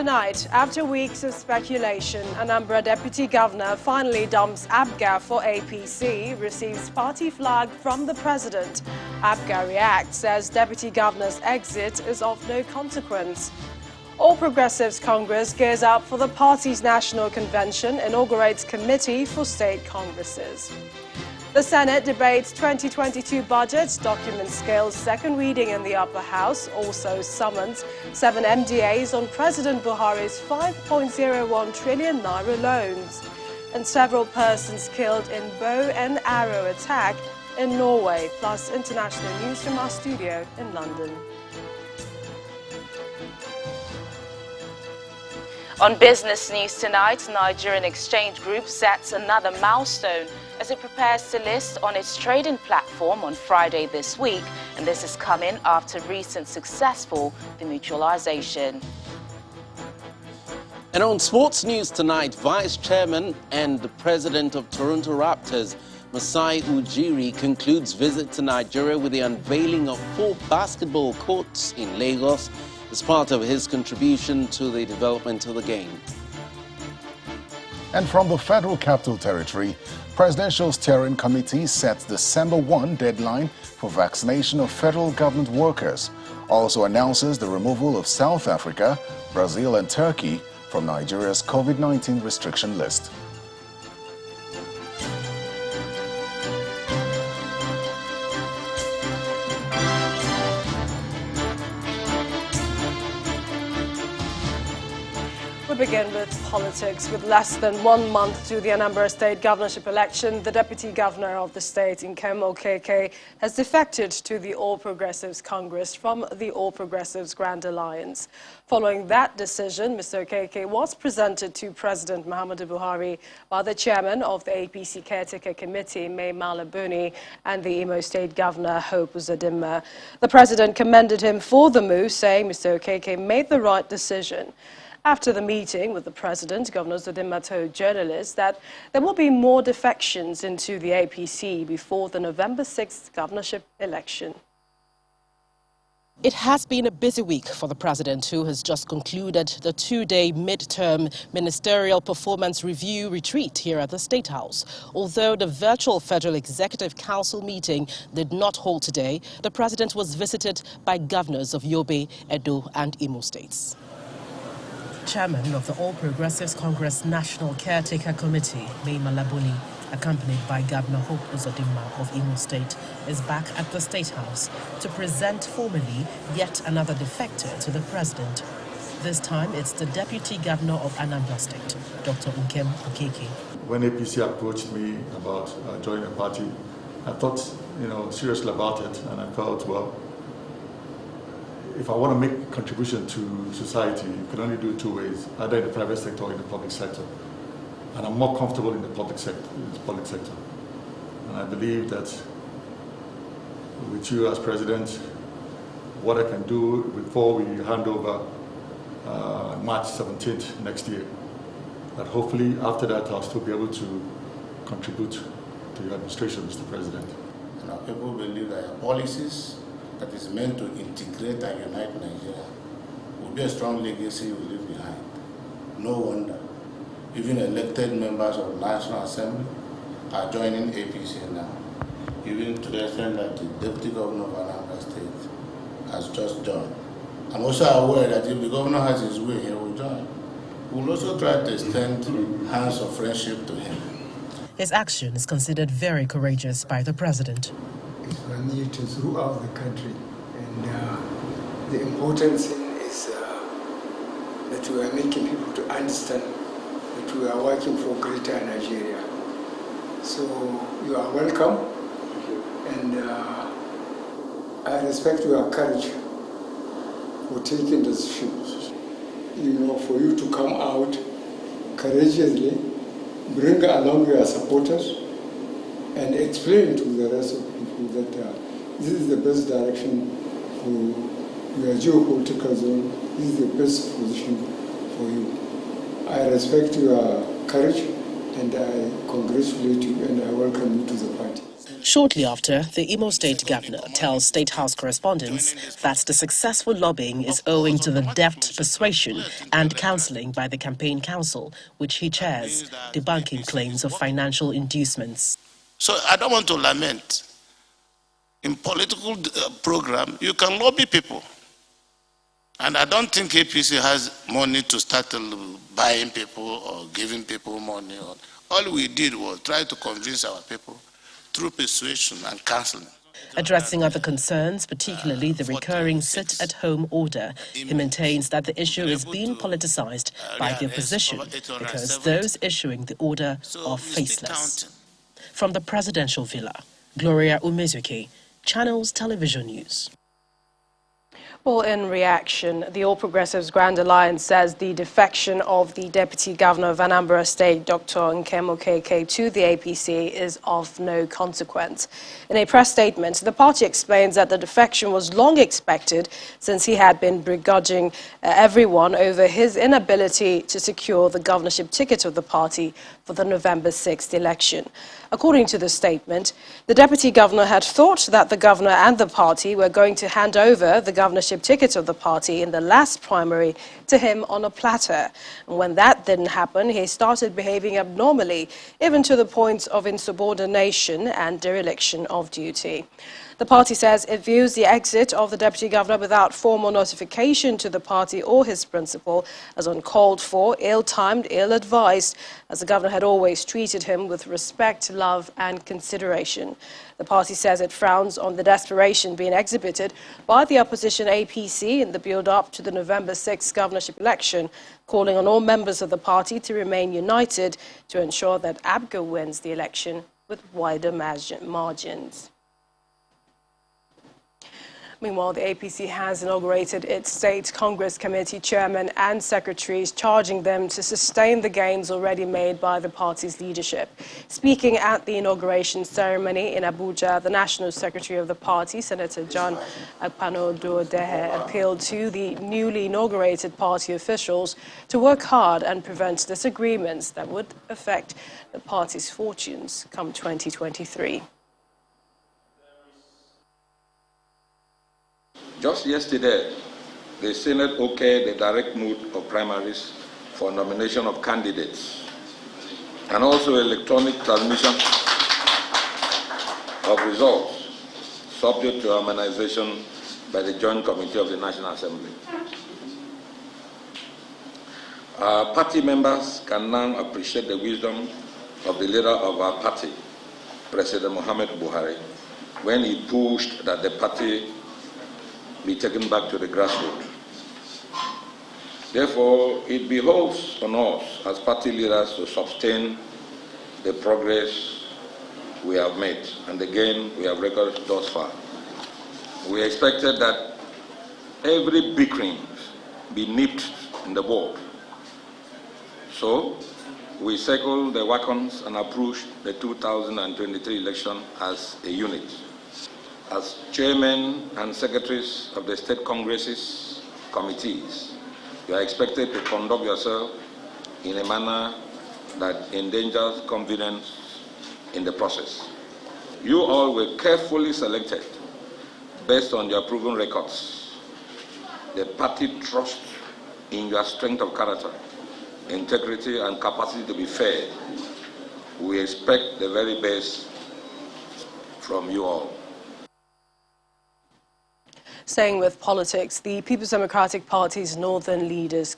Tonight, after weeks of speculation, Anambra Deputy Governor finally dumps APGA for APC, receives party flag from the President. APGA reacts, says Deputy Governor's exit is of no consequence. All Progressives Congress gears up for the party's national convention, inaugurates committee for state congresses. The Senate debates 2022 budget, document scales second reading in the upper house, also summons 7 MDAs on President Buhari's 5.01 trillion naira loans. And several persons killed in bow and arrow attack in Norway, plus international news from our studio in London. On business news tonight, Nigerian Exchange Group sets another milestone as it prepares to list on its trading platform on Friday this week, and this is coming after recent successful demutualization. And on sports news tonight, Vice Chairman and the President of Toronto Raptors, Masai Ujiri, concludes visit to Nigeria with the unveiling of 4 basketball courts in Lagos as part of his contribution to the development of the game. And from the Federal Capital Territory, Presidential Steering Committee sets December 1 deadline for vaccination of federal government workers. Also announces the removal of South Africa, Brazil and Turkey from Nigeria's COVID-19 restriction list. We begin with politics. With less than 1 month to the Anambra state governorship election, the deputy governor of the state, Nkem Okeke, has defected to the All Progressives Congress from the All Progressives Grand Alliance. Following that decision, Mr. Okeke was presented to President Muhammadu Buhari by the chairman of the APC Caretaker Committee, Mai Mala Buni, and the Imo State Governor, Hope Uzodinma. The president commended him for the move, saying Mr. Okeke made the right decision. After the meeting with the president, Governor Uzodinma told journalists that there will be more defections into the APC before the November 6th governorship election. It has been a busy week for the president, who has just concluded the 2-day midterm ministerial performance review retreat here at the State House. Although the virtual Federal Executive Council meeting did not hold today, the president was visited by governors of Yobe, Edo and Imo states. Chairman of the All Progressives Congress National Caretaker Committee, Mai Mala Buni, accompanied by Governor Hope Uzodinma of Imo State, is back at the State House to present formally yet another defector to the president. This time, it's the Deputy Governor of Anambra State, Dr. Nkem Okeke. When APC approached me about joining a party, I thought, seriously about it, and I felt, well, if I want to make a contribution to society, you can only do it 2 ways, either in the private sector or in the public sector. And I'm more comfortable in the public sector. And I believe that with you as president, what I can do before we hand over March 17th next year, that hopefully after that I'll still be able to contribute to your administration, Mr. President. And our people believe that our policies that is meant to integrate and unite Nigeria will be a strong legacy we leave behind. No wonder even elected members of the National Assembly are joining APC now, even to the extent that the Deputy Governor of Anambra State has just joined. I'm also aware that if the governor has his way, he will join. We'll also try to extend hands of friendship to him. His action is considered very courageous by the president. It's needed throughout the country, and the important thing is that we are making people to understand that we are working for greater Nigeria. So you are welcome, and I respect your courage for taking decisions. For you to come out courageously, bring along your supporters, and explain to the rest of people that this is the best direction for your geopolitical zone, this is the best position for you. I respect your courage, and I congratulate you and I welcome you to the party. Shortly after, the Imo State Governor tells State House correspondents that the successful lobbying is owing to the deft persuasion and counselling by the Campaign Council, which he chairs, debunking claims of financial inducements. So I don't want to lament. In political program, you can lobby people. And I don't think APC has money to start buying people or giving people money. All we did was try to convince our people through persuasion and counseling. Addressing other concerns, particularly the recurring sit-at-home order, he maintains that the issue is being politicized by the opposition because those issuing the order are faceless. From the presidential villa, Gloria Umezuki, Channels Television News. Well, in reaction, the All Progressives Grand Alliance says the defection of the Deputy Governor of Anambra State, Dr. Nkem Okeke, to the APC is of no consequence. In a press statement, the party explains that the defection was long expected since he had been begrudging everyone over his inability to secure the governorship ticket of the party for the November 6th election. According to the statement, the Deputy Governor had thought that the Governor and the party were going to hand over the governorship ticket of the party in the last primary to him on a platter. And when that didn't happen, he started behaving abnormally, even to the point of insubordination and dereliction of duty. The party says it views the exit of the Deputy Governor without formal notification to the party or his principal as uncalled for, ill-timed, ill-advised, as the Governor had always treated him with respect, love and consideration. The party says it frowns on the desperation being exhibited by the opposition APC in the build-up to the November 6th governorship election, calling on all members of the party to remain united to ensure that ABGA wins the election with wider margins. Meanwhile, the APC has inaugurated its State Congress Committee chairman and secretaries, charging them to sustain the gains already made by the party's leadership. Speaking at the inauguration ceremony in Abuja, the National Secretary of the party, Senator John Akpano-Adedehe, appealed to the newly inaugurated party officials to work hard and prevent disagreements that would affect the party's fortunes come 2023. Just yesterday, the Senate okayed the direct mode of primaries for nomination of candidates and also electronic transmission of results subject to harmonization by the Joint Committee of the National Assembly. Our party members can now appreciate the wisdom of the leader of our party, President Muhammad Buhari, when he pushed that the party be taken back to the grassroots. Therefore, it behoves on us as party leaders to sustain the progress we have made and the gain we have recorded thus far. We expected that every bickering be nipped in the bud. So, we circled the wagons and approached the 2023 election as a unit. As chairmen and secretaries of the state congresses committees, you are expected to conduct yourself in a manner that endangers confidence in the process. You all were carefully selected based on your proven records. The party trusts in your strength of character, integrity, and capacity to be fair. We expect the very best from you all. Staying with politics, the People's Democratic Party's Northern Leaders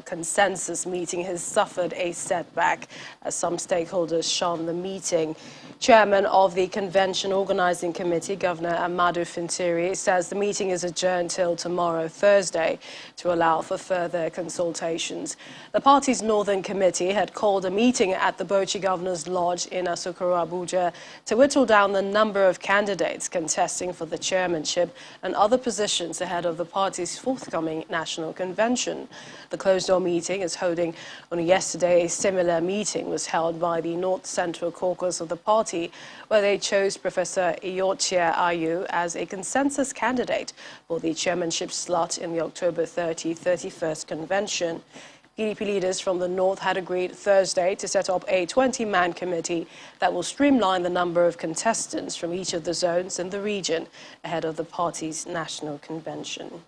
Consensus meeting has suffered a setback as some stakeholders shun the meeting. Chairman of the Convention Organizing Committee, Governor Amadu Fintiri, says the meeting is adjourned till tomorrow, Thursday, to allow for further consultations. The party's Northern Committee had called a meeting at the Bauchi Governor's Lodge in Asokoro, Abuja, to whittle down the number of candidates contesting for the chairmanship and other positions ahead of the party's forthcoming national convention. The closed-door meeting is holding on yesterday. A similar meeting was held by the North Central Caucus of the party, where they chose Professor Iyorchia Ayu as a consensus candidate for the chairmanship slot in the October 31st convention. PDP leaders from the north had agreed Thursday to set up a 20-man committee that will streamline the number of contestants from each of the zones in the region ahead of the party's national convention.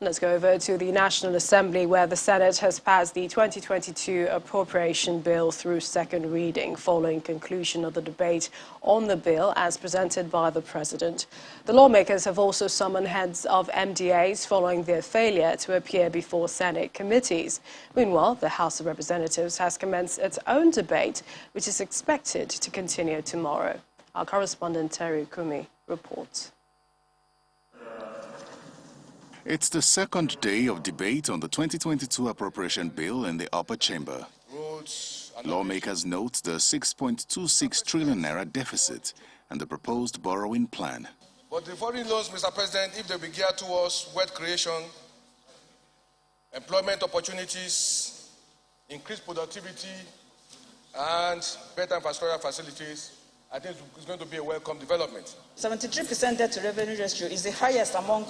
Let's go over to the National Assembly, where the Senate has passed the 2022 appropriation bill through second reading following conclusion of the debate on the bill as presented by the President. The lawmakers have also summoned heads of MDAs following their failure to appear before Senate committees. Meanwhile, the House of Representatives has commenced its own debate, which is expected to continue tomorrow. Our correspondent Terry Kumi reports. It's the second day of debate on the 2022 appropriation bill in the upper chamber. Lawmakers note the 6.26 trillion naira deficit and the proposed borrowing plan. But the foreign loans, Mr. President, if they be geared towards wealth creation, employment opportunities, increased productivity, and better infrastructure facilities, I think it's going to be a welcome development. 73% debt to revenue ratio is the highest among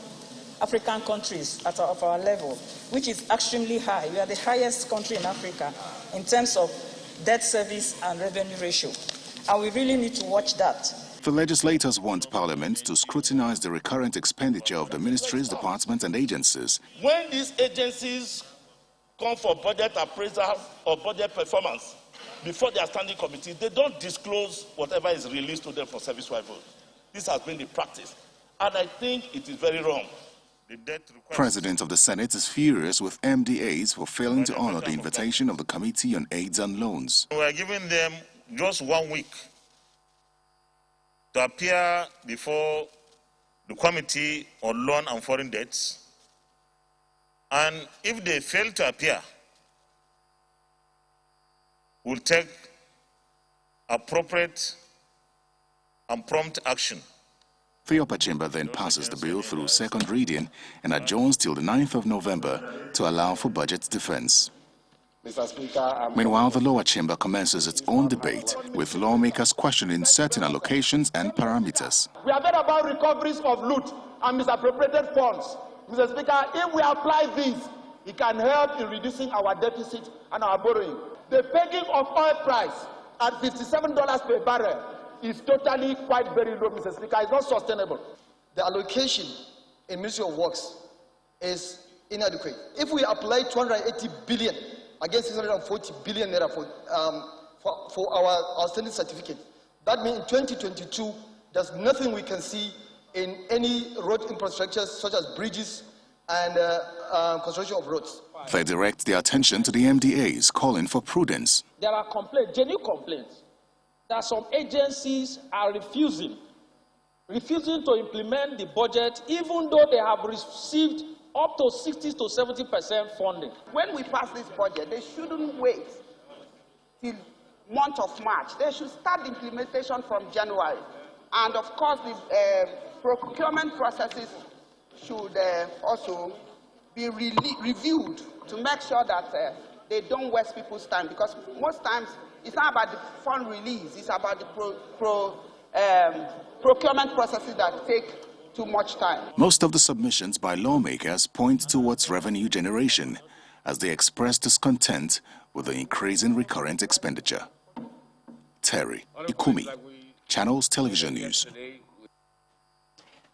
African countries of our level, which is extremely high. We are the highest country in Africa in terms of debt service and revenue ratio. And we really need to watch that. The legislators want Parliament to scrutinize the recurrent expenditure of the ministries, departments and agencies. When these agencies come for budget appraisal or budget performance before their standing committee, they don't disclose whatever is released to them for service-wide vote. This has been the practice, and I think it is very wrong. President of the Senate is furious with MDAs for failing to honor the invitation of the Committee on Aids and Loans. We are giving them just 1 week to appear before the Committee on Loan and Foreign Debts, and if they fail to appear, we'll take appropriate and prompt action. The upper chamber then passes the bill through second reading and adjourns till the 9th of November to allow for budget defense. Mr. Speaker, Meanwhile, the lower chamber commences its own debate, with lawmakers questioning certain allocations and parameters. We have heard about recoveries of loot and misappropriated funds. Mr. Speaker, if we apply this, it can help in reducing our deficit and our borrowing. The pegging of oil price at $57 per barrel is totally quite very low, Mr. Speaker. It's not sustainable. The allocation in Ministry of Works is inadequate. If we apply 280 billion against 640 billion naira for our outstanding certificate, that means in 2022, there's nothing we can see in any road infrastructure such as bridges and construction of roads. They direct their attention to the MDAs, calling for prudence. There are complaints, genuine complaints, that some agencies are refusing to implement the budget, even though they have received up to 60 to 70% funding. When we pass this budget, they shouldn't wait till month of March. They should start the implementation from January. And of course, the procurement processes should also be reviewed to make sure that they don't waste people's time, because most times it's not about the fund release, it's about the procurement processes that take too much time. Most of the submissions by lawmakers point towards revenue generation, as they express discontent with the increase in recurrent expenditure. Terry Ikumi, Channels Television News.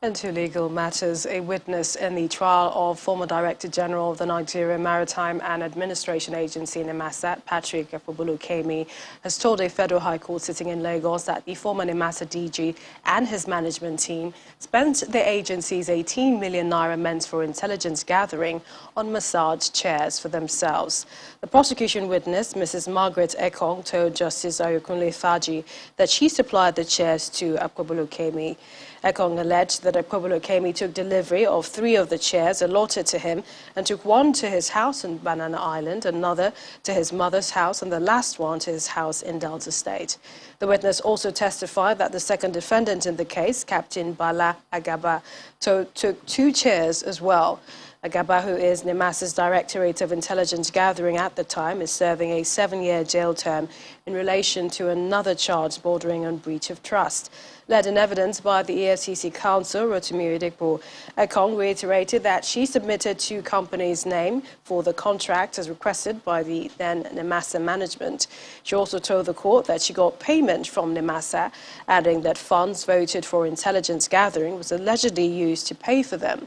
Into legal matters, a witness in the trial of former Director General of the Nigeria Maritime and Administration Agency in Nimasa, Patrick Ekpobolo-Kemi, has told a federal high court sitting in Lagos that the former Nimasa DG and his management team spent the agency's 18 million naira meant for intelligence gathering on massage chairs for themselves. The prosecution witness, Mrs. Margaret Ekong, told Justice Ayokunle Faji that she supplied the chairs to Ekpobolo-Kemi. Ekong alleged that Ekpobolo-Kemi took delivery of 3 of the chairs allotted to him and took one to his house in Banana Island, another to his mother's house, and the last one to his house in Delta State. The witness also testified that the second defendant in the case, Captain Bala Agaba, took 2 chairs as well. Agaba, who is NEMASA's Directorate of Intelligence Gathering at the time, is serving a 7-year jail term in relation to another charge bordering on breach of trust. Led in evidence by the EFCC counsel, Rotimi Oyedepo, Ekong reiterated that she submitted 2 companies' name for the contract as requested by the then NEMASA management. She also told the court that she got payment from NEMASA, adding that funds voted for intelligence gathering was allegedly used to pay for them.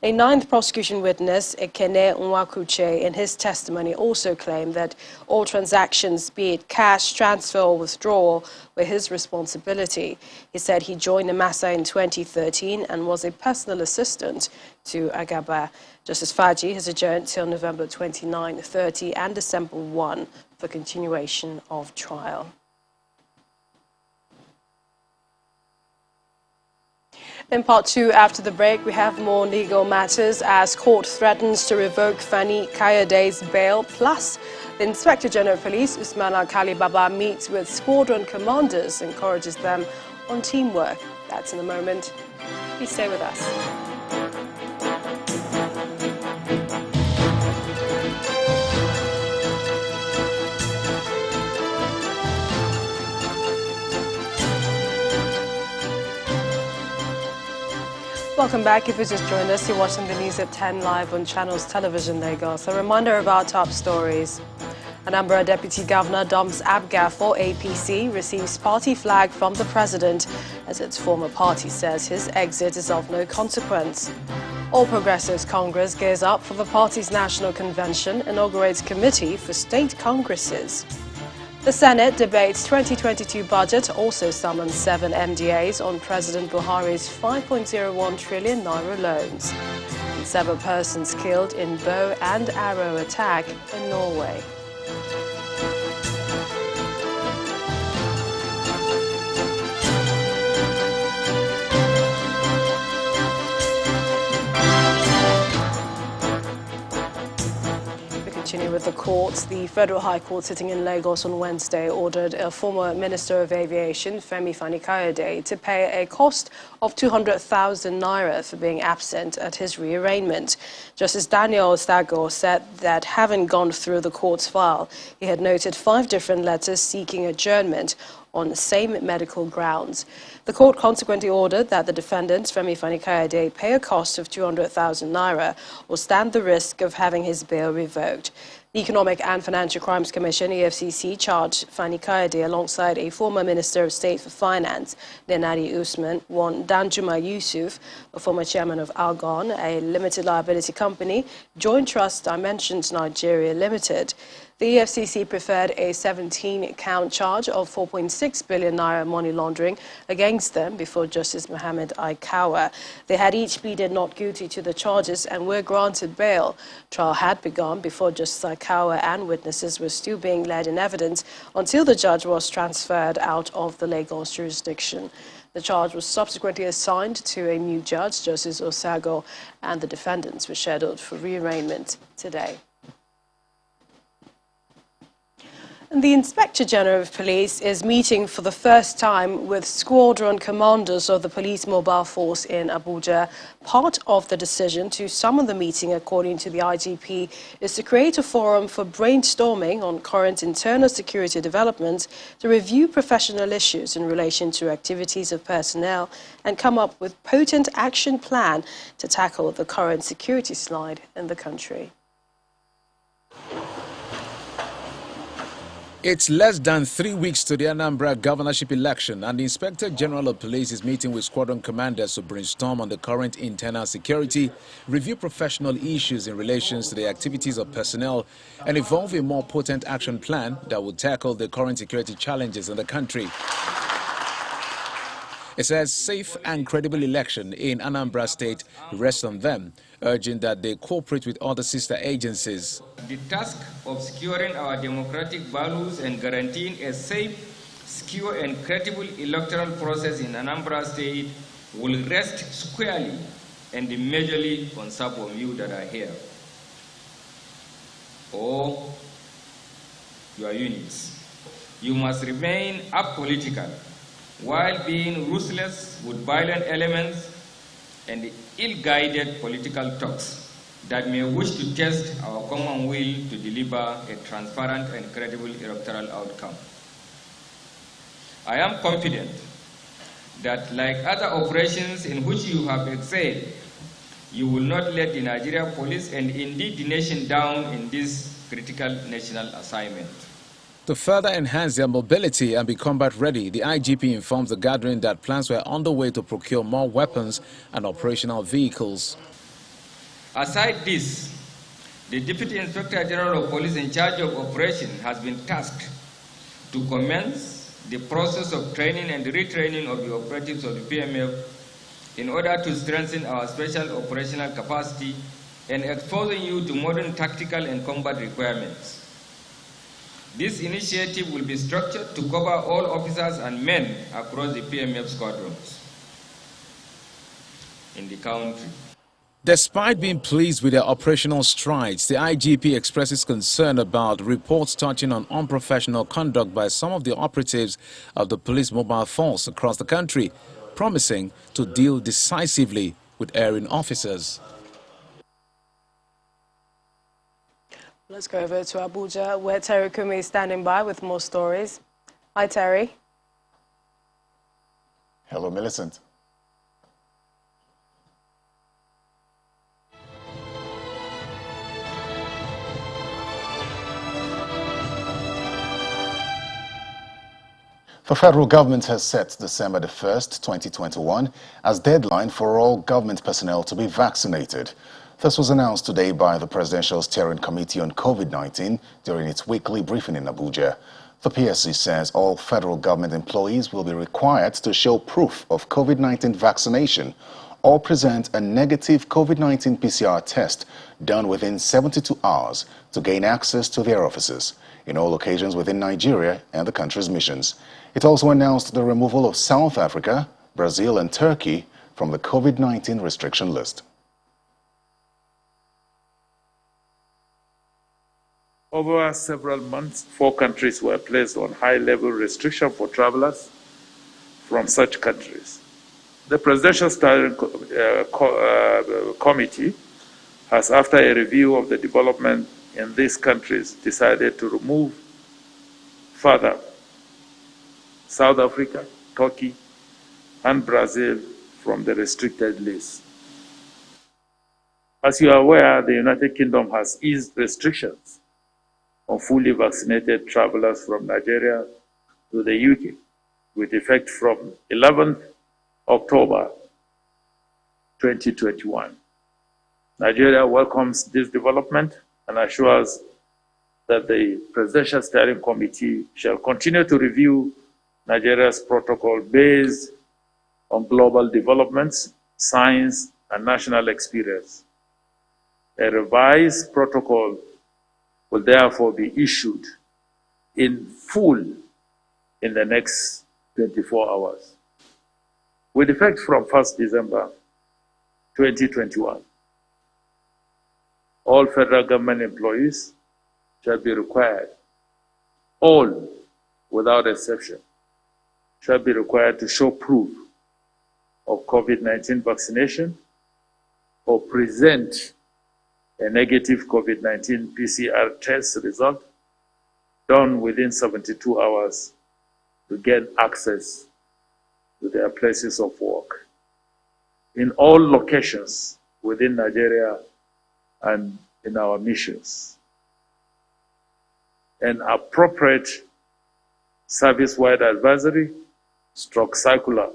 A 9th prosecution witness, Ekene Nwakuche, in his testimony also claimed that all transactions, be it cash, transfer or withdrawal, were his responsibility. He said he joined NEMASA in 2013 and was a personal assistant to Agaba. Justice Faji has adjourned till November 29, 30 and December 1 for continuation of trial. In part 2, after the break, we have more legal matters as court threatens to revoke Fani Kayade's bail. Plus, the Inspector General of Police, Usman Alkali Baba, meets with squadron commanders, encourages them on teamwork. That's in a moment. Please stay with us. Welcome back. If you just joined us, you're watching the news at 10 live on Channels Television Lagos. A reminder of our top stories. Anambra Deputy Governor dumps ABGA for APC, receives party flag from the president as its former party says his exit is of no consequence. All Progressives Congress gears up for the party's national convention, inaugurates committee for state congresses. The Senate debates 2022 budget, also summons 7 MDAs on President Buhari's 5.01 trillion naira loans. And 7 persons killed in bow and arrow attack in Norway. Continue with the courts. The Federal High Court sitting in Lagos on Wednesday ordered a former Minister of Aviation, Femi Fani-Kayode, to pay a cost of 200,000 naira for being absent at his rearrangement. Justice Daniel Osago said that having gone through the court's file, he had noted 5 different letters seeking adjournment on the same medical grounds. The court consequently ordered that the defendant, Femi Fani-Kayode, pay a cost of 200,000 naira or stand the risk of having his bail revoked. The Economic and Financial Crimes Commission, EFCC, charged Fani-Kayode alongside a former Minister of State for Finance, Denari Usman, one Danjuma Yusuf, a former chairman of Algon, a limited liability company, Joint Trust Dimensions Nigeria Limited. The EFCC preferred a 17-count charge of 4.6 billion naira money laundering against them before Justice Mohammed Aikawa. They had each pleaded not guilty to the charges and were granted bail. Trial had begun before Justice Aikawa and witnesses were still being led in evidence until the judge was transferred out of the Lagos jurisdiction. The charge was subsequently assigned to a new judge, Justice Osago, and the defendants were scheduled for rearrangement today. And the Inspector General of Police is meeting for the first time with squadron commanders of the police mobile force in Abuja. Part of the decision to summon the meeting, according to the IGP, is to create a forum for brainstorming on current internal security developments, to review professional issues in relation to activities of personnel, and come up with potent action plan to tackle the current security slide in the country. It's less than 3 weeks to the Anambra governorship election, and the Inspector General of Police is meeting with squadron commanders to brainstorm on the current internal security, review professional issues in relation to the activities of personnel, and evolve a more potent action plan that will tackle the current security challenges in the country. It says safe and credible election in Anambra State rests on them, urging that they cooperate with other sister agencies. The task of securing our democratic values and guaranteeing a safe, secure and credible electoral process in Anambra State will rest squarely and majorly on some of you that are here, or your units. You must remain apolitical while being ruthless with violent elements and ill-guided political talks. that may wish to test our common will to deliver a transparent and credible electoral outcome. I am confident that, like other operations in which you have excelled, you will not let the Nigeria police and indeed the nation down in this critical national assignment. To further enhance their mobility and be combat ready, the IGP informs the gathering that plans were underway to procure more weapons and operational vehicles. Aside this, the Deputy Inspector General of Police in charge of operation has been tasked to commence the process of training and retraining of the operatives of the PMF in order to strengthen our special operational capacity and exposing you to modern tactical and combat requirements. This initiative will be structured to cover all officers and men across the PMF squadrons in the country. Despite being pleased with their operational strides, the IGP expresses concern about reports touching on unprofessional conduct by some of the operatives of the police mobile force across the country, promising to deal decisively with erring officers. Let's go over to Abuja, where Terry Kumi is standing by with more stories. Hi, Terry. Hello, Millicent. The federal government has set December the 1st, 2021 as deadline for all government personnel to be vaccinated. This was announced today by the Presidential Steering Committee on COVID-19 during its weekly briefing in Abuja. The PSC says all federal government employees will be required to show proof of COVID-19 vaccination or present a negative COVID-19 PCR test done within 72 hours to gain access to their offices in all locations within Nigeria and the country's missions. It also announced the removal of South Africa, Brazil and Turkey from the COVID-19 restriction list. Over several months, 4 countries were placed on high-level restriction for travelers from such countries. The Presidential Steering Committee has, after a review of the development in these countries, decided to remove further South Africa, Turkey, and Brazil from the restricted list. As you are aware, the United Kingdom has eased restrictions on fully vaccinated travelers from Nigeria to the UK, with effect from 11th October 2021. Nigeria welcomes this development and assures that the Presidential Steering Committee shall continue to review Nigeria's protocol based on global developments, science, and national experience. A revised protocol will therefore be issued in full in the next 24 hours. With effect from 1st December 2021, all federal government employees shall be required, all without exception, shall be required to show proof of COVID-19 vaccination or present a negative COVID-19 PCR test result done within 72 hours to get access to their places of work in all locations within Nigeria and in our missions. An appropriate service-wide advisory / circular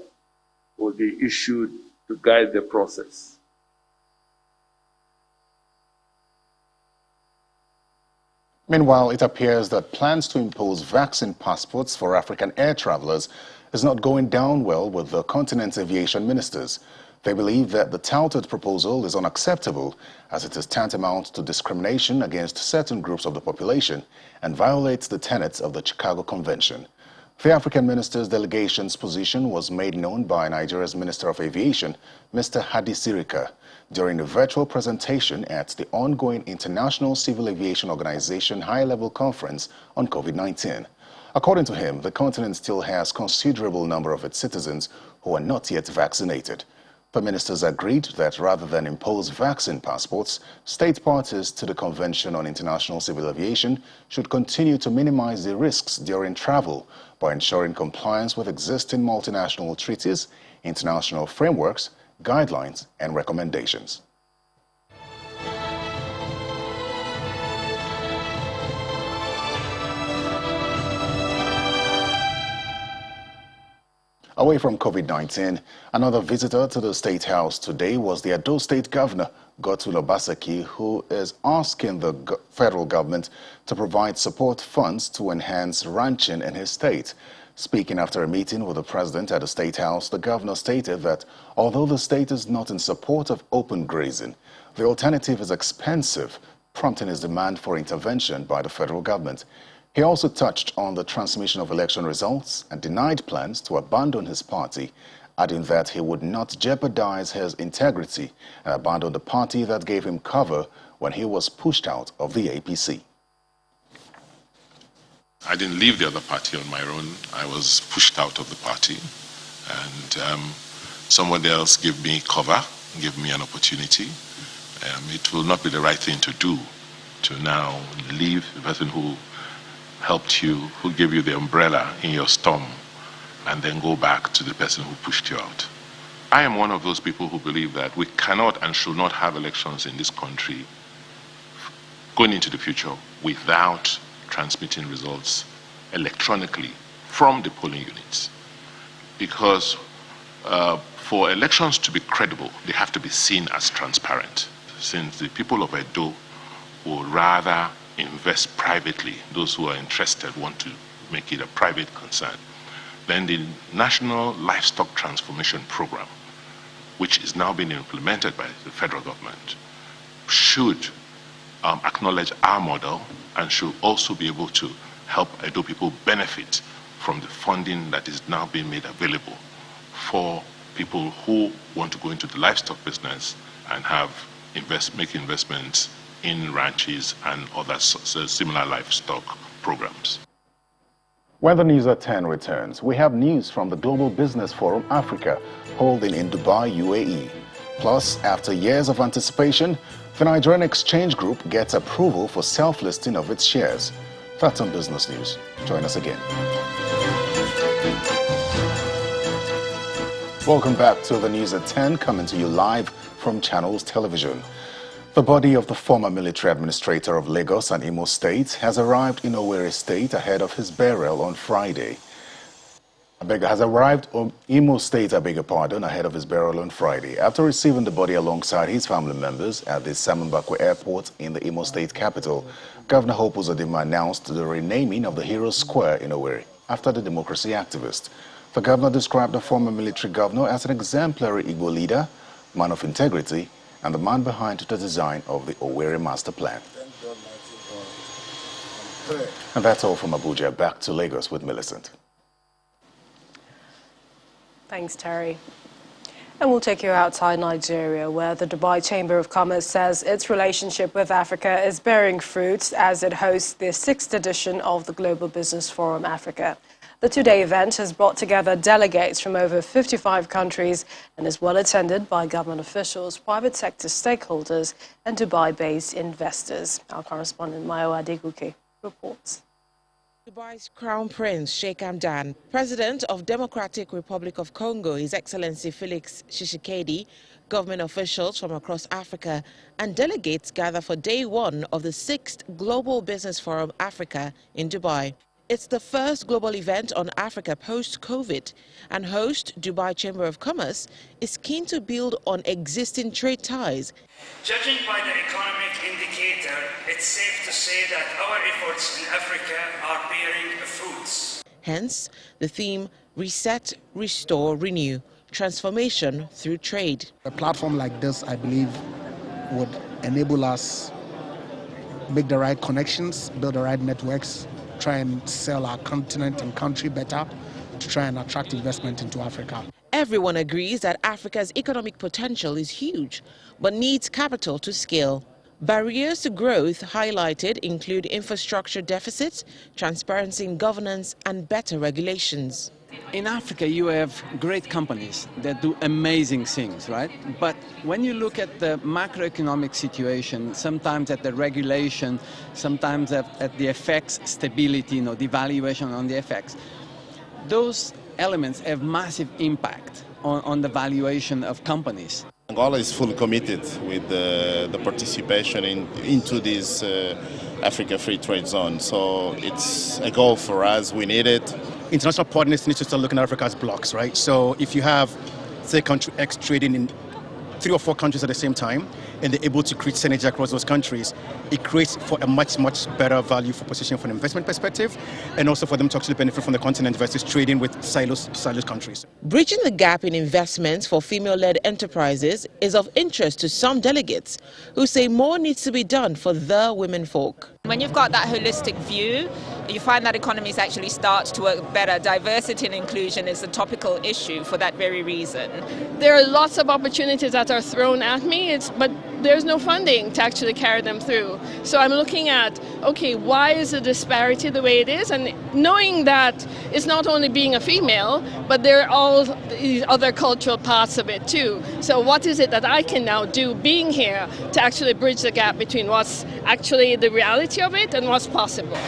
will be issued to guide the process. Meanwhile, it appears that plans to impose vaccine passports for African air travelers is not going down well with the continent's aviation ministers. They believe that the touted proposal is unacceptable as it is tantamount to discrimination against certain groups of the population and violates the tenets of the Chicago Convention. The African minister's delegation's position was made known by Nigeria's Minister of Aviation, Mr. Hadi Sirika, during a virtual presentation at the ongoing International Civil Aviation Organization high-level conference on COVID-19. According to him, the continent still has a considerable number of its citizens who are not yet vaccinated. The ministers agreed that rather than impose vaccine passports, state parties to the Convention on International Civil Aviation should continue to minimize the risks during travel by ensuring compliance with existing multinational treaties, international frameworks, guidelines, and recommendations. Away from COVID-19, another visitor to the State House today was the Edo State Governor, Godswill Obaseki, who is asking the federal government to provide support funds to enhance ranching in his state. Speaking after a meeting with the president at the State House, the governor stated that although the state is not in support of open grazing, the alternative is expensive, prompting his demand for intervention by the federal government. He also touched on the transmission of election results and denied plans to abandon his party, adding that he would not jeopardize his integrity and abandon the party that gave him cover when he was pushed out of the APC. I didn't leave the other party on my own. I was pushed out of the party, and someone else gave me cover, gave me an opportunity. It will not be the right thing to do to now leave the person who helped you, who gave you the umbrella in your storm, and then go back to the person who pushed you out. I am one of those people who believe that we cannot and should not have elections in this country going into the future without transmitting results electronically from the polling units. Because for elections to be credible, they have to be seen as transparent. Since the people of Edo would rather invest privately, those who are interested want to make it a private concern, then the National Livestock Transformation Program, which is now being implemented by the federal government, should acknowledge our model and should also be able to help Edo people benefit from the funding that is now being made available for people who want to go into the livestock business and make investments in ranches and other similar livestock programs. When the News at 10 returns, we have news from the Global Business Forum Africa, holding in Dubai, UAE. Plus, after years of anticipation, the Nigerian Exchange Group gets approval for self-listing of its shares. That's on Business News. Join us again. Welcome back to the News at 10, coming to you live from Channels Television. The body of the former military administrator of Lagos and Imo State has arrived in Owerri State ahead of his burial on Friday. Imo State, ahead of his burial on Friday, after receiving the body alongside his family members at the Simon Bakwe Airport in the Imo State capital. Governor Hope Uzodinma announced the renaming of the Heroes Square in Owerri after the democracy activist. The governor described the former military governor as an exemplary Igbo leader, man of integrity, and the man behind the design of the Owerri Master Plan. And that's all from Abuja. Back to Lagos with Millicent. Thanks, Terry. And we'll take you outside Nigeria, where the Dubai Chamber of Commerce says its relationship with Africa is bearing fruit as it hosts the 6th edition of the Global Business Forum Africa. The two-day event has brought together delegates from over 55 countries and is well attended by government officials, private sector stakeholders, and Dubai-based investors. Our correspondent Mayo Adeguke reports. Dubai's Crown Prince Sheikh Hamdan, President of Democratic Republic of Congo, His Excellency Felix Tshisekedi, government officials from across Africa, and delegates gather for day one of the 6th Global Business Forum Africa in Dubai. It's the first global event on Africa post-COVID, and host Dubai Chamber of Commerce is keen to build on existing trade ties. Judging by the economic indicator, it's safe to say that our efforts in Africa are bearing fruits. Hence, the theme, Reset, Restore, Renew, Transformation through Trade. A platform like this, I believe, would enable us make the right connections, build the right networks, try and sell our continent and country better, to try and attract investment into Africa. Everyone agrees that Africa's economic potential is huge, but needs capital to scale. Barriers to growth highlighted include infrastructure deficits, transparency in governance, and better regulations. In Africa, you have great companies that do amazing things, right? But when you look at the macroeconomic situation, sometimes at the regulation, sometimes at the FX stability, the valuation on the FX, those elements have massive impact on the valuation of companies. Angola is fully committed with the participation into this Africa Free Trade Zone. So it's a goal for us. We need it. International partners need to start looking at Africa as blocks, right? So if you have, say, country X trading in 3 or 4 countries at the same time, and they're able to create synergy across those countries, it creates for a much, much better value for position from an investment perspective, and also for them to actually benefit from the continent versus trading with silos countries. Bridging the gap in investments for female-led enterprises is of interest to some delegates who say more needs to be done for the women folk. When you've got that holistic view, you find that economies actually start to work better. Diversity and inclusion is a topical issue for that very reason. There are lots of opportunities that are thrown at me, but there's no funding to actually carry them through. So I'm looking at, okay, why is the disparity the way it is? And knowing that it's not only being a female, but there are all these other cultural parts of it too. So what is it that I can now do being here to actually bridge the gap between what's actually the reality of it and what's possible?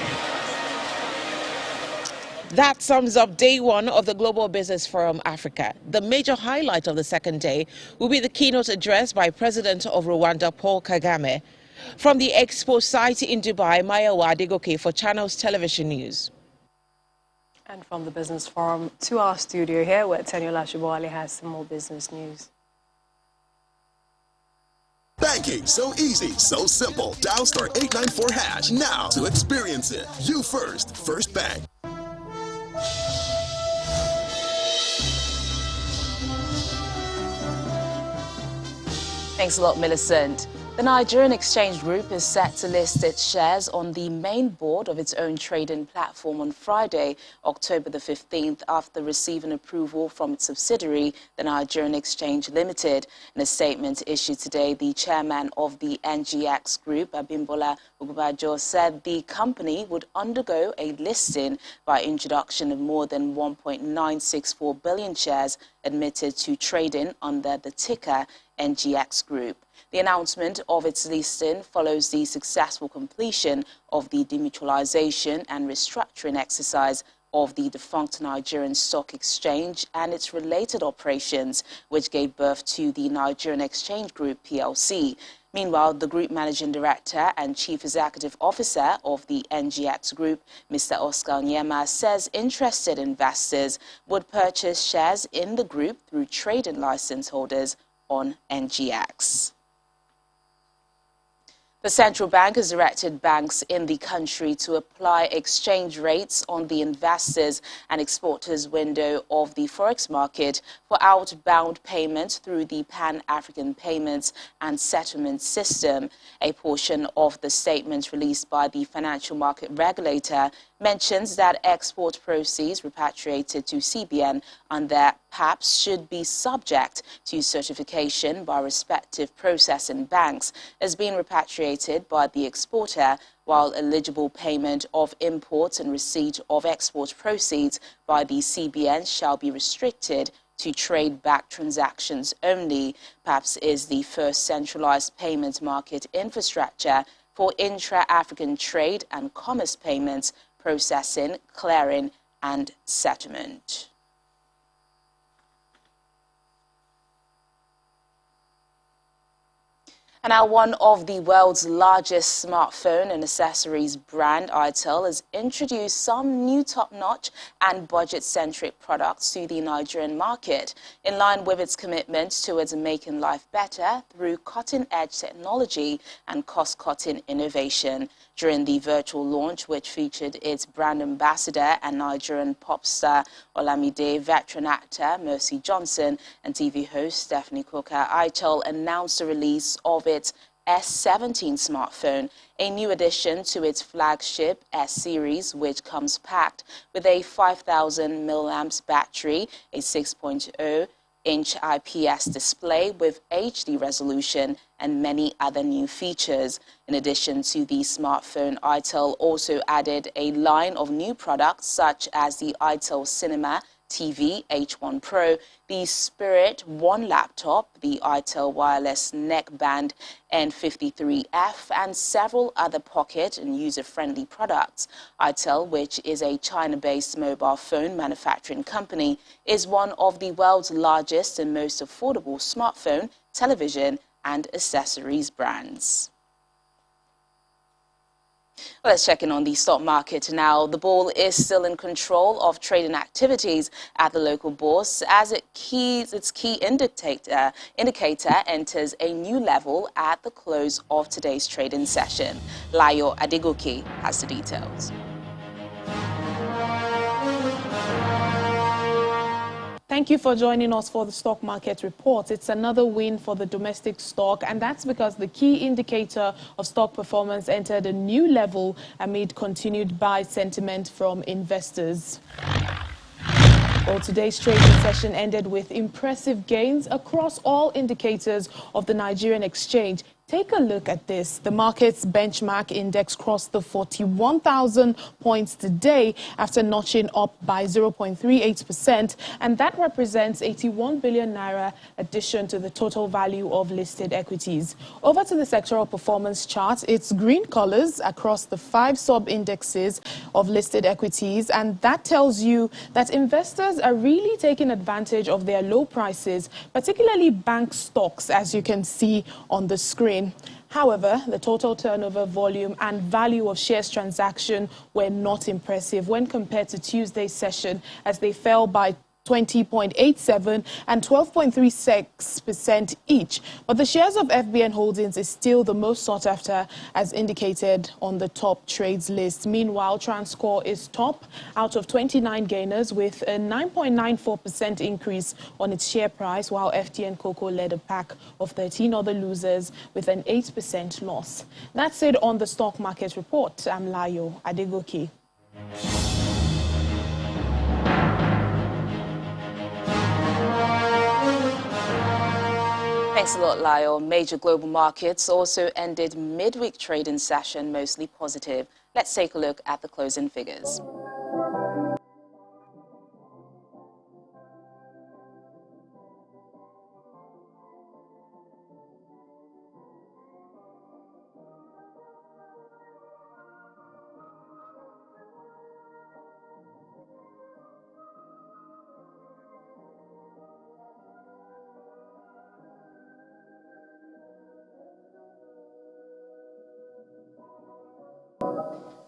That sums up day one of the Global Business Forum Africa. The major highlight of the second day will be the keynote address by President of Rwanda, Paul Kagame. From the Expo site in Dubai, Mayowa Adegoke for Channels Television News. And from the Business Forum to our studio here, where Teniola Shibwale has some more business news. Banking, so easy, so simple. Dial *894# now to experience it. You first, First Bank. Thanks a lot, Millicent. The Nigerian Exchange Group is set to list its shares on the main board of its own trading platform on Friday, October the 15th, after receiving approval from its subsidiary, the Nigerian Exchange Limited. In a statement issued today, the chairman of the NGX Group, Abimbola Ogunbajo, said the company would undergo a listing by introduction of more than 1.964 billion shares admitted to trading under the ticker NGX Group. The announcement of its listing follows the successful completion of the demutualization and restructuring exercise of the defunct Nigerian Stock Exchange and its related operations, which gave birth to the Nigerian Exchange Group PLC. Meanwhile, the Group Managing Director and Chief Executive Officer of the NGX Group, Mr. Oscar Onyema, says interested investors would purchase shares in the group through trading license holders on NGX. The central bank has directed banks in the country to apply exchange rates on the investors and exporters window of the forex market for outbound payments through the Pan-African Payments and Settlement System. A portion of the statement released by the financial market regulator mentions that export proceeds repatriated to CBN under PAPs should be subject to certification by respective processing banks as being repatriated by the exporter, while eligible payment of imports and receipt of export proceeds by the CBN shall be restricted to trade-back transactions only. PAPs is the first centralized payment market infrastructure for intra-African trade and commerce payments, processing, clearing, and settlement. And now one of the world's largest smartphone and accessories brand, Itel, has introduced some new top-notch and budget-centric products to the Nigerian market, in line with its commitment towards making life better through cutting-edge technology and cost-cutting innovation. During the virtual launch, which featured its brand ambassador and Nigerian pop star Olamide, veteran actor Mercy Johnson, and TV host Stephanie Coker, Itel announced the release of its S17 smartphone, a new addition to its flagship S-series, which comes packed with a 5,000 mAh battery, a 6.0-inch IPS display with HD resolution, and many other new features. In addition to the smartphone, Itel also added a line of new products such as the Itel Cinema TV H1 Pro, the Spirit One laptop, the itel wireless neckband N53F, and several other pocket and user-friendly products. itel, which is a China-based mobile phone manufacturing company, is one of the world's largest and most affordable smartphone, television, and accessories brands. Well, let's check in on the stock market now. The bull is still in control of trading activities at the local bourse as its key indicator enters a new level at the close of today's trading session. Layo Adegoke has the details. Thank you for joining us for the stock market report. It's another win for the domestic stock, and that's because the key indicator of stock performance entered a new level amid continued buy sentiment from investors. Well, today's trading session ended with impressive gains across all indicators of the Nigerian exchange. Take a look at this. The market's benchmark index crossed the 41,000 points today after notching up by 0.38%, and that represents 81 billion naira addition to the total value of listed equities. Over to the sectoral performance chart. It's green colors across the 5 sub-indexes of listed equities, and that tells you that investors are really taking advantage of their low prices, particularly bank stocks, as you can see on the screen. However, the total turnover volume and value of shares transaction were not impressive when compared to Tuesday's session, as they fell by 20.87% and 12.36% each. But the shares of FBN Holdings is still the most sought after, as indicated on the top trades list. Meanwhile, Transcorp is top out of 29 gainers with a 9.94% increase on its share price, while FTN Cocoa led a pack of 13 other losers with an 8% loss. That's it on the stock market report. I'm Layo Adegoke. Thanks a lot, Lyle. Major global markets also ended midweek trading session mostly positive. Let's take a look at the closing figures.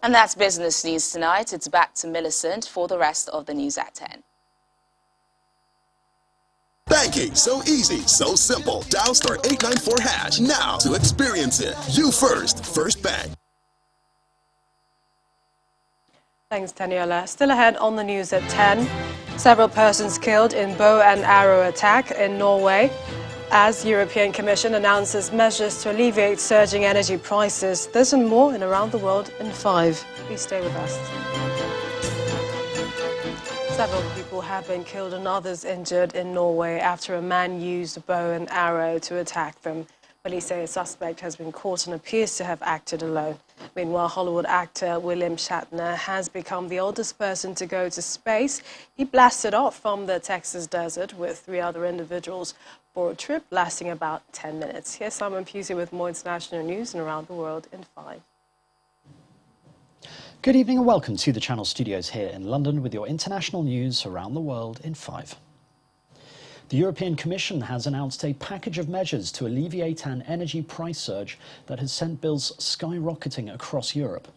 And that's business news tonight. It's back to Millicent for the rest of the news at 10. Banking, so easy, so simple. Dial star 894 hash now to experience it. You first, First Bank. Thanks, Taniola. Still ahead on the news at 10. Several persons killed in bow and arrow attack in Norway, as European Commission announces measures to alleviate surging energy prices. This and more in Around the World in 5. Please stay with us. Several people have been killed and others injured in Norway after a man used a bow and arrow to attack them. Police say a suspect has been caught and appears to have acted alone. Meanwhile, Hollywood actor William Shatner has become the oldest person to go to space. He blasted off from the Texas desert with 3 other individuals for a trip lasting about 10 minutes. Here's Simon Pusey with more international news and Around the World in 5. Good evening and welcome to the Channel Studios here in London with your international news around the world in 5. The European Commission has announced a package of measures to alleviate an energy price surge that has sent bills skyrocketing across Europe.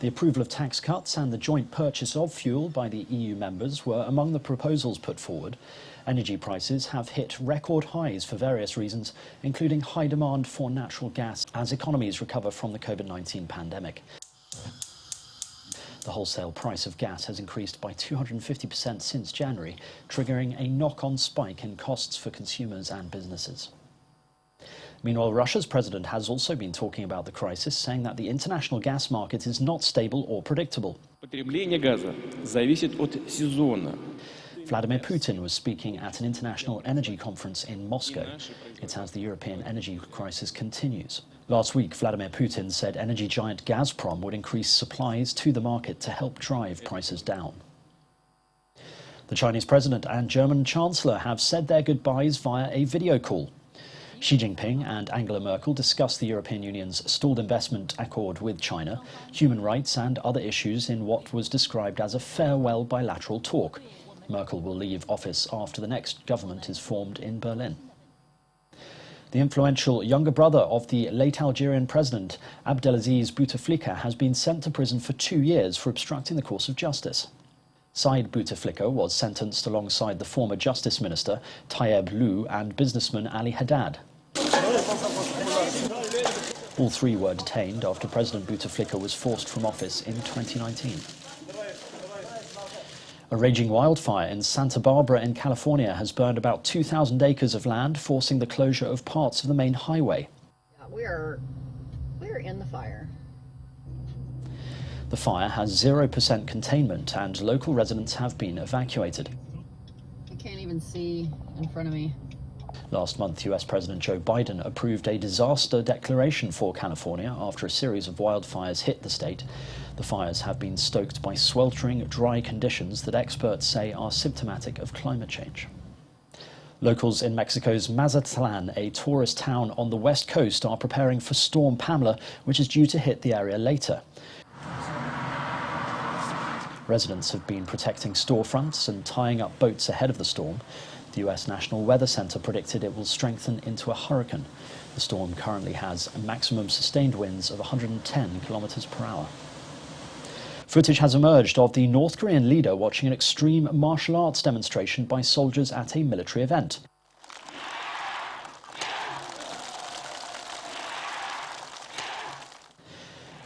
The approval of tax cuts and the joint purchase of fuel by the EU members were among the proposals put forward. Energy prices have hit record highs for various reasons, including high demand for natural gas as economies recover from the COVID-19 pandemic. The wholesale price of gas has increased by 250% since January, triggering a knock-on spike in costs for consumers and businesses. Meanwhile, Russia's president has also been talking about the crisis, saying that the international gas market is not stable or predictable. Vladimir Putin was speaking at an international energy conference in Moscow. It's as the European energy crisis continues. Last week, Vladimir Putin said energy giant Gazprom would increase supplies to the market to help drive prices down. The Chinese president and German chancellor have said their goodbyes via a video call. Xi Jinping and Angela Merkel discussed the European Union's stalled investment accord with China, human rights and other issues in what was described as a farewell bilateral talk. Merkel will leave office after the next government is formed in Berlin. The influential younger brother of the late Algerian president, Abdelaziz Bouteflika, has been sent to prison for 2 years for obstructing the course of justice. Said Bouteflika was sentenced alongside the former justice minister, Tayeb Lou, and businessman Ali Haddad. All three were detained after President Bouteflika was forced from office in 2019. A raging wildfire in Santa Barbara in California has burned about 2,000 acres of land, forcing the closure of parts of the main highway. We're in the fire. The fire has 0% containment and local residents have been evacuated. I can't even see in front of me. Last month, US President Joe Biden approved a disaster declaration for California after a series of wildfires hit the state. The fires have been stoked by sweltering, dry conditions that experts say are symptomatic of climate change. Locals in Mexico's Mazatlan, a tourist town on the west coast, are preparing for Storm Pamela, which is due to hit the area later. Residents have been protecting storefronts and tying up boats ahead of the storm. The US National Weather Center predicted it will strengthen into a hurricane. The storm currently has maximum sustained winds of 110 kilometers per hour. Footage has emerged of the North Korean leader watching an extreme martial arts demonstration by soldiers at a military event.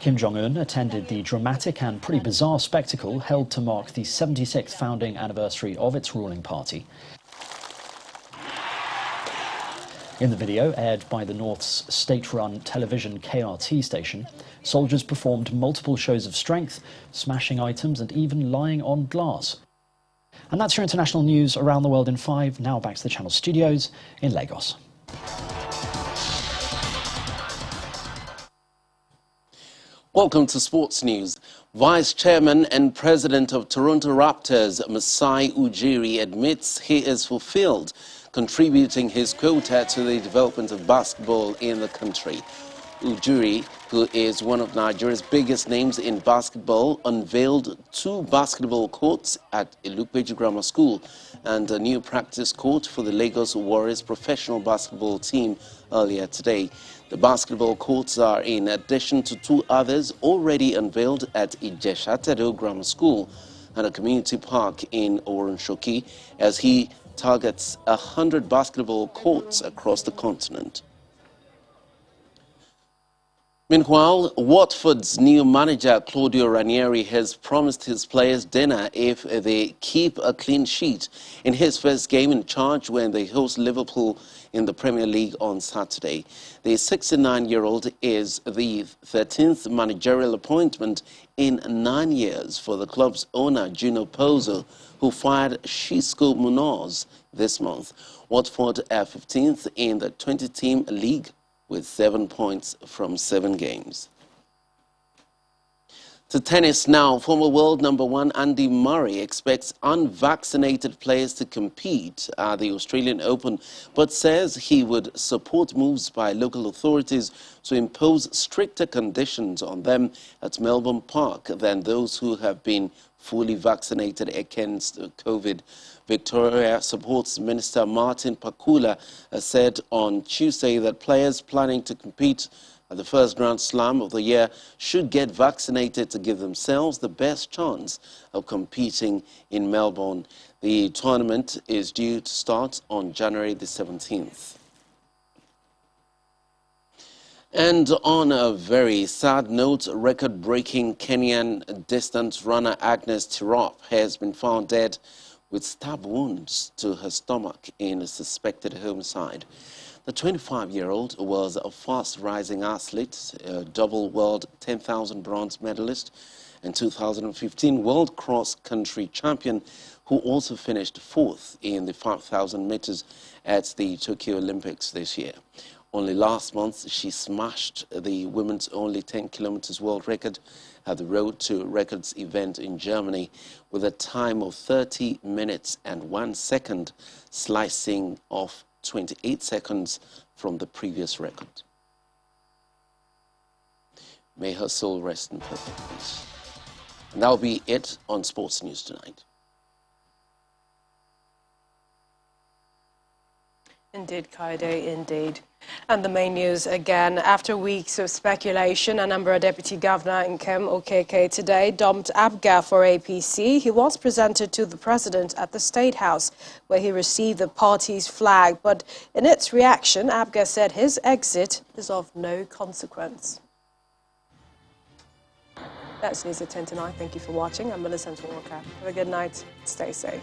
Kim Jong-un attended the dramatic and pretty bizarre spectacle held to mark the 76th founding anniversary of its ruling party. In the video, aired by the North's state-run television KRT station, soldiers performed multiple shows of strength, smashing items and even lying on glass. And that's your international news around the world in 5. Now back to the Channel studios in Lagos. Welcome to Sports News. Vice Chairman and President of Toronto Raptors, Masai Ujiri, admits he is fulfilled, contributing his quota to the development of basketball in the country. Ujiri, who is one of Nigeria's biggest names in basketball, unveiled 2 basketball courts at Ilupeju Grammar School and a new practice court for the Lagos Warriors professional basketball team earlier today. The basketball courts are in addition to 2 others already unveiled at Ijesha-Tedo Grammar School and a community park in Oronshoki, as he targets 100 basketball courts across the continent. Meanwhile, Watford's new manager, Claudio Ranieri, has promised his players dinner if they keep a clean sheet in his first game in charge when they host Liverpool in the Premier League on Saturday. The 69-year-old is the 13th managerial appointment in 9 years for the club's owner, Gino Pozzo, who fired Xisco Munoz this month. Watford are 15th in the 20-team league with 7 points from 7 games. To tennis now, former world #1 Andy Murray expects unvaccinated players to compete at the Australian Open, but says he would support moves by local authorities to impose stricter conditions on them at Melbourne Park than those who have been fully vaccinated against COVID. Victoria Sports Minister Martin Pakula said on Tuesday that players planning to compete at the first Grand Slam of the year should get vaccinated to give themselves the best chance of competing in Melbourne. The tournament is due to start on January the 17th. And on a very sad note, record-breaking Kenyan distance runner Agnes Tirop has been found dead with stab wounds to her stomach in a suspected homicide. The 25-year-old was a fast-rising athlete, a double world 10,000 bronze medalist and 2015 world cross-country champion, who also finished 4th in the 5,000 meters at the Tokyo Olympics this year. Only last month, she smashed the women's only 10 kilometers world record at the Road to Records event in Germany with a time of 30 minutes and 1 second, slicing off 28 seconds from the previous record. May her soul rest in perfect peace. And that'll be it on Sports News Tonight. Indeed, Kaide, indeed. And the main news again. After weeks of speculation, Anambra Deputy Governor Nkem Okeke today dumped Abga for APC. He was presented to the president at the State House, where he received the party's flag. But in its reaction, Abga said his exit is of no consequence. That's News at 10 tonight. Thank you for watching. I'm Millicent Walker. Have a good night. Stay safe.